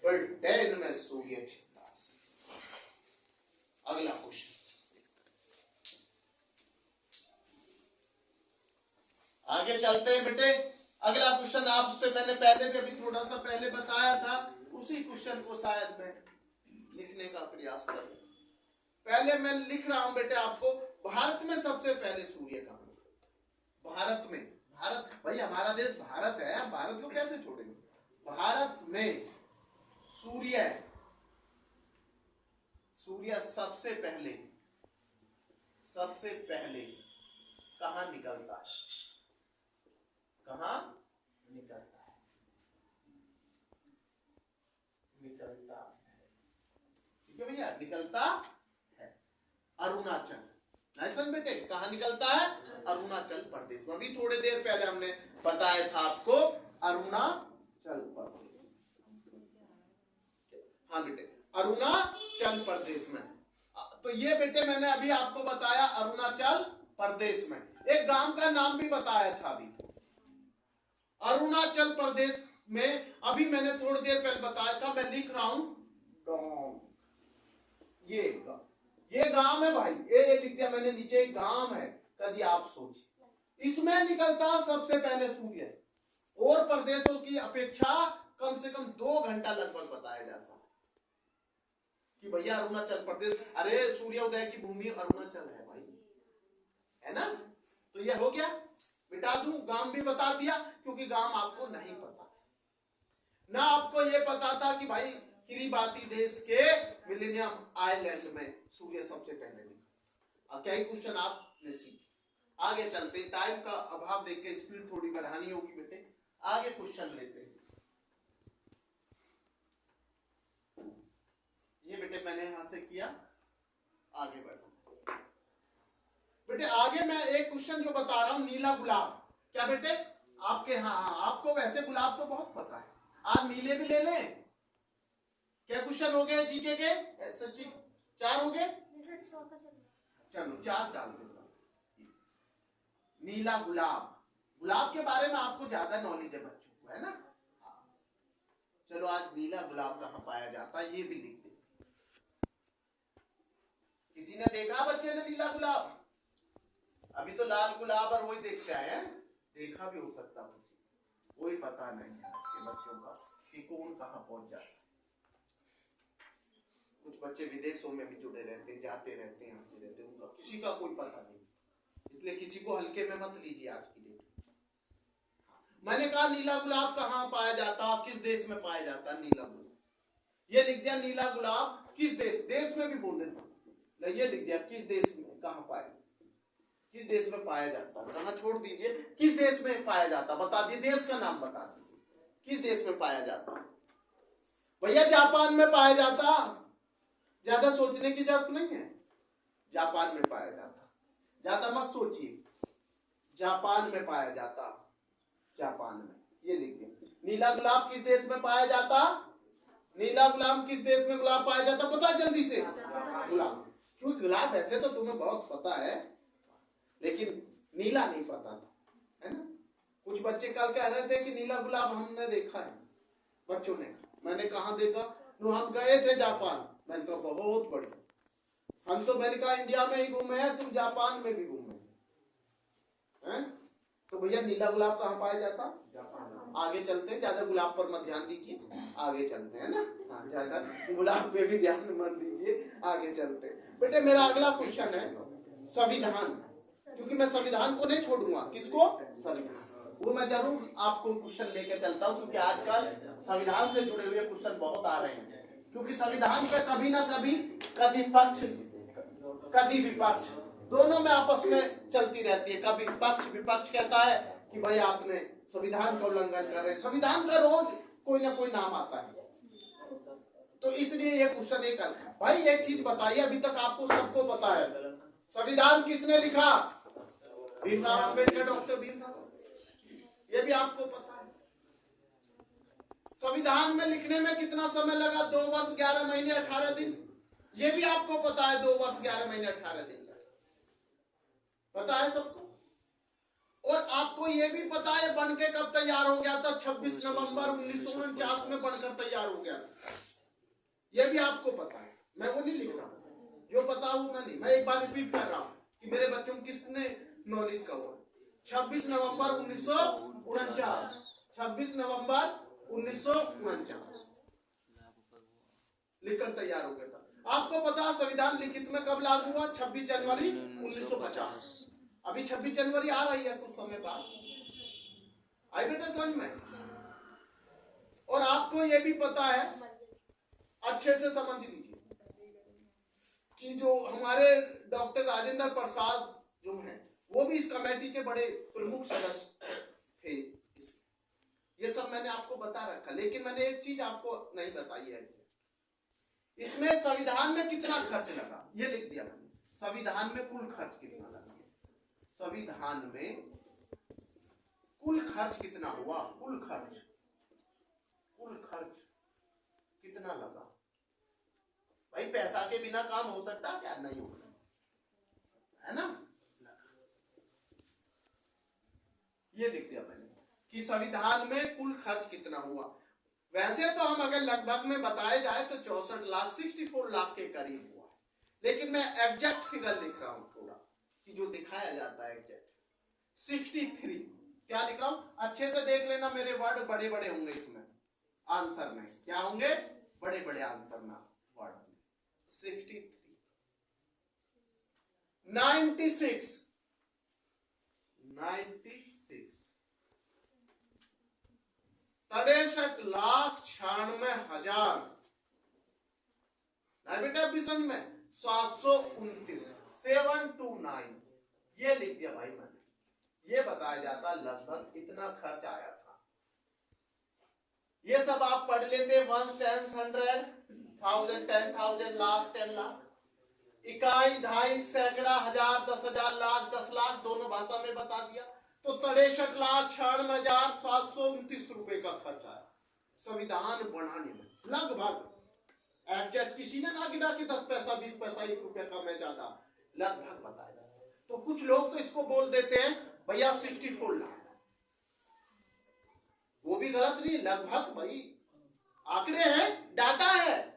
ब्रिटेन में सूर्य छिपता। अगला क्वेश्चन, आगे चलते हैं बेटे। अगला क्वेश्चन आपसे मैंने पहले भी अभी थोड़ा सा पहले बताया था, उसी क्वेश्चन को शायद मैं लिखने का प्रयास करूं। पहले मैं लिख रहा हूं बेटे आपको, भारत में सबसे पहले सूर्य कहां? भारत में, भारत भाई हमारा देश भारत है, हम भारत को कैसे छोड़ेंगे? भारत में सूर्य, सूर्य सबसे पहले, सबसे पहले कहां निकलता है? कहां निकलता है? निकलता है ठीक है भैया, निकलता है अरुणाचल। नहीं समझ बेटे, कहाँ निकलता है? अरुणाचल प्रदेश में। अभी थोड़ी देर पहले हमने बताया था आपको अरुणाचल प्रदेश। हाँ बेटे, अरुणाचल प्रदेश में। तो ये बेटे मैंने अभी आपको बताया अरुणाचल प्रदेश में। एक गांव का नाम भी बताया था अभी अरुणाचल प्रदेश में। अभी मैंने थोड़ी देर पहले बताया था, मैं लिख रहा हूं ये गांव है भाई, ये लिख दिया मैंने नीचे, गांव है। कभी आप सोचिए, इसमें निकलता सबसे पहले सूर्य, और प्रदेशों की अपेक्षा कम से कम 2 घंटा लगभग बताया जाता है कि भैया अरुणाचल प्रदेश, अरे सूर्योदय की भूमि अरुणाचल है भाई, है ना। तो ये हो गया, बिटा दूं, गांव भी बता दिया, क्योंकि गांव आपको नहीं पता ना। आपको ये पता था कि भाई किरीबाती देश के मिलेनियम आइलैंड में सूर्य सबसे पहले निकला। अब क्या ही क्वेश्चन आपने सीखे। आगे चलते, टाइम का अभाव देख के स्पीड थोड़ी बढ़ानी होगी बेटे। आगे क्वेश्चन लेते हैं। ये बेटे मैंने यहां से किया, आगे बढ़ो बेटे। आगे मैं एक क्वेश्चन जो बता रहा हूं, नीला गुलाब। क्या बेटे आपके, हाँ आपको वैसे गुलाब तो बहुत पता है, आज नीले भी ले लें। क्या क्वेश्चन हो गए जीके के? सच्ची 4 हो गए, चलो 4 डाल देता हूं। नीला गुलाब, गुलाब के बारे में आपको ज्यादा नॉलेज है बच्चों को, है ना। चलो आज नीला गुलाब कहां पाया जाता है ये भी लिख दे। किसी ने देखा बच्चे ने नीला गुलाब? अभी तो लाल गुलाब और वही देखते हैं, देखा भी हो सकता किसी, कोई पता नहीं है आज के बच्चों का कि कौन कहां पहुंच जाता है। कुछ बच्चे विदेशों में भी जुड़े रहते हैं, जाते रहते हैं, आते रहते हैं, उनका किसी का कोई पता नहीं, इसलिए किसी को हल्के में मत लीजिए आज की डेट। मैंने कहा नीला गुलाब कहाँ पाया जाता, किस देश में पाया जाता नीला गुलाब, ये लिख दिया। नीला गुलाब किस देश में भी बोल देता, ये लिख दिया किस देश में, कहाँ पाया, किस देश में पाया जाता, कहाँ छोड़ दीजिए, किस देश में पाया जाता बता दीजिए, देश का नाम बता दीजिए, किस देश में पाया जाता। भैया जापान में पाया जाता, ज्यादा सोचने की जरूरत नहीं है, जापान में पाया जाता, ज्यादा मत सोचिए, जापान में पाया जाता, जापान में। ये लिख दिया। नीला गुलाब किस देश में पाया जाता, नीला गुलाब किस देश में गुलाब पाया जाता, पता जल्दी से। गुलाब, क्योंकि गुलाब ऐसे तो तुम्हें बहुत पता है, लेकिन नीला नहीं पता था, है ना। कुछ बच्चे कल कह रहे थे कि नीला गुलाब हमने देखा है, बच्चों ने। मैंने कहा देखा? तो हम गए थे जापान। मैंने कहा बहुत बढ़िया, हम तो मैंने कहा इंडिया में ही घूमे हैं, तुम जापान में भी घूमे हैं। तो भैया नीला गुलाब कहाँ पाया जाता, जापान। आगे चलते हैं, ज्यादा गुलाब पर मत ध्यान दीजिए, आगे चलते हैं ना। हाँ, ज्यादा गुलाब पे भी ध्यान मत दीजिए, आगे चलते हैं। बेटे मेरा अगला क्वेश्चन है संविधान, क्योंकि मैं संविधान को नहीं छोड़ूंगा। किसको? संविधान, वो मैं जरूर आपको क्वेश्चन लेके चलता हूँ, क्योंकि आजकल संविधान से जुड़े हुए क्वेश्चन बहुत आ रहे हैं। क्योंकि संविधान पे कभी ना कभी, कभी पक्ष कभी विपक्ष, दोनों में आपस में चलती रहती है। कभी पक्ष विपक्ष कहता है कि भाई आपने संविधान का उल्लंघन कर रहे हैं, संविधान का रोज कोई ना कोई नाम आता है। तो इसलिए ये क्वेश्चन एक भाई एक चीज बताइए, अभी तक आपको सबको पता है संविधान किसने लिखा? भीमराव अम्बेडकर, डॉक्टर भीमराव। ये भी आपको पता है। संविधान में लिखने में कितना समय लगा? 2 वर्ष 11 महीने 18 दिन। ये भी आपको पता है, 2 वर्ष 11 महीने 18 दिन पता है सबको। और आपको ये भी पता है बन के कब तैयार हो गया था? 26 नवंबर 1949 में बनकर तैयार हो गया था। ये भी आपको पता है, मैं वो नहीं लिख रहा हूं, जो पता हूं मैं नहीं। मैं एक बार रिपीट कर रहा हूं कि मेरे बच्चों को किसने नॉलेज का हुआ। 26 नवंबर 1949, 26 नवंबर 1949 लिखकर तैयार हो गया था। आपको पता संविधान लिखित में कब लागू हुआ? 26 जनवरी 1950। अभी 26 जनवरी आ रही है कुछ समय बाद, आई बेटा समझ में। और आपको यह भी पता है, अच्छे से समझ लीजिए, कि जो हमारे डॉक्टर राजेंद्र प्रसाद जो हैं, वो भी इस कमेटी के बड़े प्रमुख सदस्य थे। ये सब मैंने आपको बता रखा, लेकिन मैंने एक चीज आपको नहीं बताई है इसमें संविधान में कितना खर्च लगा ये लिख दिया मैंने। संविधान में कुल खर्च कितना लगा, संविधान में कुल खर्च कितना हुआ, कुल खर्च कितना लगा। भाई पैसा के बिना काम हो सकता है क्या, नहीं हो सकता है ना। ये लिख दिया मैंने कि संविधान में कुल खर्च कितना हुआ। वैसे तो हम अगर लगभग में बताए जाए तो 64 लाख 64 लाख के करीब हुआ, लेकिन मैं एग्जैक्ट फिगर लिख रहा हूं थोड़ा कि जो दिखाया जाता है एग्जैक्ट 63। क्या लिख रहा हूं अच्छे से देख लेना, मेरे वर्ड बड़े बड़े होंगे इसमें आंसर में, क्या होंगे बड़े बड़े आंसर ना वर्ड में। 63 96 63,96,96,96,000 बेटा भी समझ में 729 729 ये लिख दिया भाई मैंने। ये बताया जाता लगभग इतना खर्च आया था। ये सब आप पढ़ लेते 1 10 100 1000 10,000 लाख 10 लाख, इकाई ढाई सैकड़ा हजार 10,000 लाख 10 लाख दोनों भाषा में बता दिया। तो 63,96,729 रुपए का खर्च आया संविधान बनाने में लगभग। एग्जैक्ट किसी ने ना गिना कि 10 पैसा 20 पैसा 1 रुपया कम है ज्यादा, लगभग बताया। तो कुछ लोग तो इसको बोल देते हैं भैया 64 लाख, वो भी गलत नहीं, लगभग भाई आंकड़े हैं, डाटा है।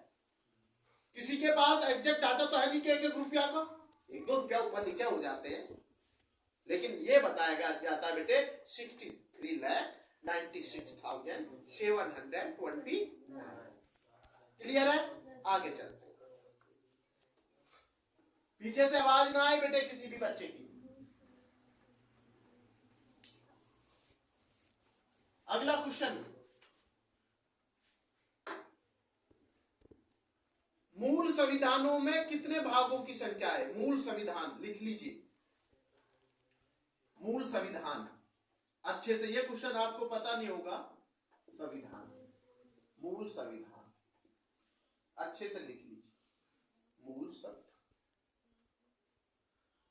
किसी के पास एग्जैक्ट डाटा तो है नहीं कि 1 रुपया का 1-2 रुपया ऊपर नीचे हो जाते हैं, लेकिन ये बताया जाता है बेटे 63,96,729। क्लियर है, आगे चलते हैं। पीछे से आवाज ना आए बेटे किसी भी बच्चे की। अगला क्वेश्चन, मूल संविधानों में कितने भागों की संख्या है। मूल संविधान लिख लीजिए, मूल संविधान। अच्छे से ये क्वेश्चन आपको पता नहीं होगा, संविधान मूल संविधान अच्छे से लिख लीजिए, मूल संविधान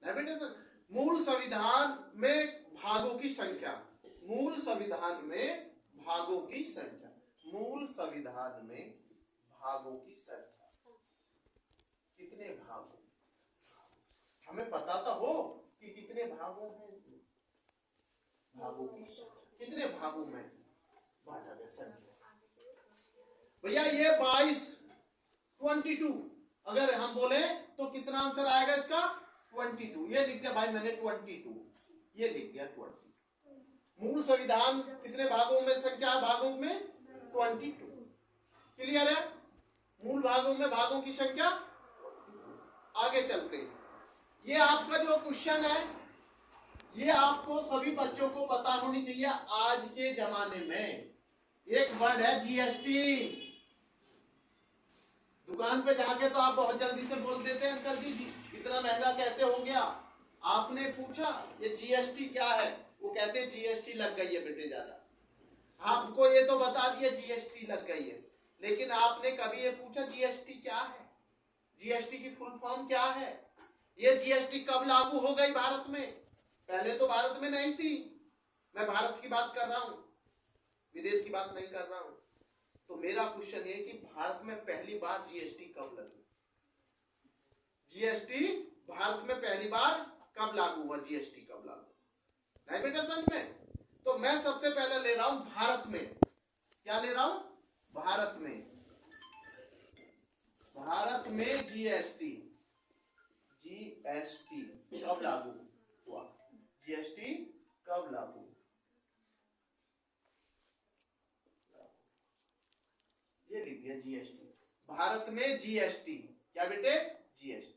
बेटे सर। मूल संविधान में भागों की संख्या, मूल संविधान में भागों की संख्या, मूल संविधान में भागों की संख्या कितने भाग, हमें पता तो हो कि कितने भागों में, भागों की कितने भागों में बांटा गया संख्या। भैया ये 22 अगर हम बोले तो कितना आंसर आएगा इसका 22। ये लिख दिया भाई मैंने 22, ये लिख दिया 22। मूल संविधान कितने भागों में संख्या, भागों में 22। क्लियर है, मूल भागों में भागों की संख्या। आगे चलते हैं। ये आपका जो क्वेश्चन है ये आपको सभी बच्चों को पता होनी चाहिए। आज के जमाने में एक वर्ड है जीएसटी। दुकान पे जाके तो आप बहुत जल्दी से बोल देते हैं अंकल जी इतना महंगा कैसे हो गया। आपने पूछा ये जीएसटी क्या है, वो कहते हैं जीएसटी लग गई है बेटे ज्यादा। आपको ये तो बता दिया जीएसटी लग गई है, लेकिन आपने कभी ये पूछा जीएसटी क्या है, जीएसटी की फुल फॉर्म क्या है, ये जीएसटी कब लागू हो गई भारत में। पहले तो भारत में नहीं थी। मैं भारत की बात कर रहा हूं, विदेश की बात नहीं कर रहा हूं। तो मेरा क्वेश्चन ये कि भारत में पहली बार जीएसटी कब लगी, जीएसटी भारत में पहली बार कब लागू हुआ, जीएसटी कब लागू नहीं बेटा समझ में। तो मैं सबसे पहले ले रहा हूं भारत में, क्या ले रहा हूं भारत में, भारत में जीएसटी, जीएसटी कब लागू हुआ, जीएसटी कब लागू, ये लिख दिया जीएसटी। भारत में जीएसटी क्या बेटे, GST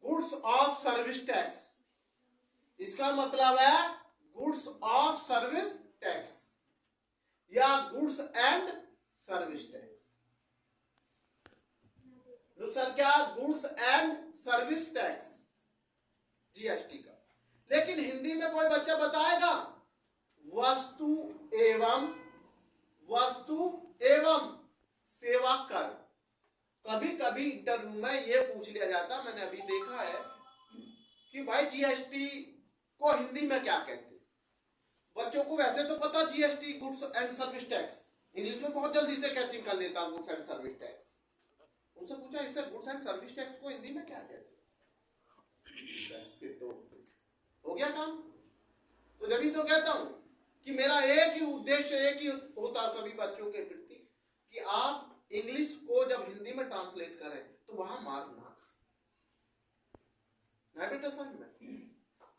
goods of service tax, इसका मतलब है गुड्स ऑफ सर्विस टैक्स या गुड्स एंड सर्विस टैक्स। दूसरा क्या, goods and service tax GST का। लेकिन हिंदी में कोई बच्चा बताएगा वस्तु एवं सेवा कर, कभी कभी इंटरव्यू में ये पूछ लिया जाता, मैंने अभी देखा है कि भाई जीएसटी को हिंदी में क्या कहते हैं। बच्चों को वैसे तो पता GST goods and service tax, English में बहुत जल्दी से कैचिंग कर लेता गुड्स एंड सर्विस टैक्स। उनसे पूछा इससे गुड्स एंड सर्विस टैक्स को हिंदी में क्या कहते हैं, तो हो गया काम। तो जब ही तो कहता हूं कि मेरा एक ही उद्देश्य, एक ही होता सभी बच्चों के प्रति कि आप इंग्लिश को जब हिंदी में ट्रांसलेट करें तो वहां मारना ना बेटा, समझ में।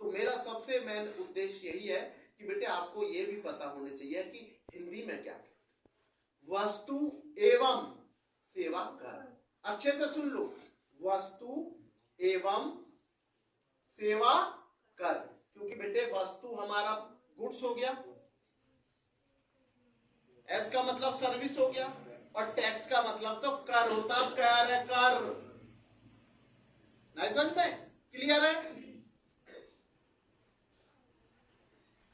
तो मेरा सबसे मेन उद्देश्य यही है कि बेटे आपको यह भी पता होना चाहिए कि हिंदी में क्या कहते, वस्तु एवं सेवा कर। अच्छे से सुन लो, वस्तु एवं सेवा कर, क्योंकि बेटे वस्तु हमारा गुड्स हो गया, एस का मतलब सर्विस हो गया, और टैक्स का मतलब तो कर होता, कर है कर। नहीं समझ में? क्लियर है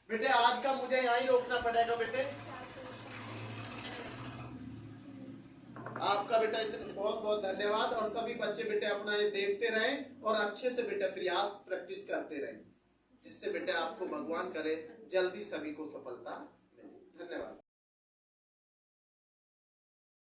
बेटे? आज का मुझे यहीं रोकना पड़ेगा बेटे। आपका बेटा बहुत बहुत धन्यवाद, और सभी बच्चे बेटे अपना ये देखते रहें और अच्छे से बेटे प्रयास प्रैक्टिस करते रहें, जिससे बेटे आपको भगवान करे जल्दी सभी को सफलता मिले। धन्यवाद।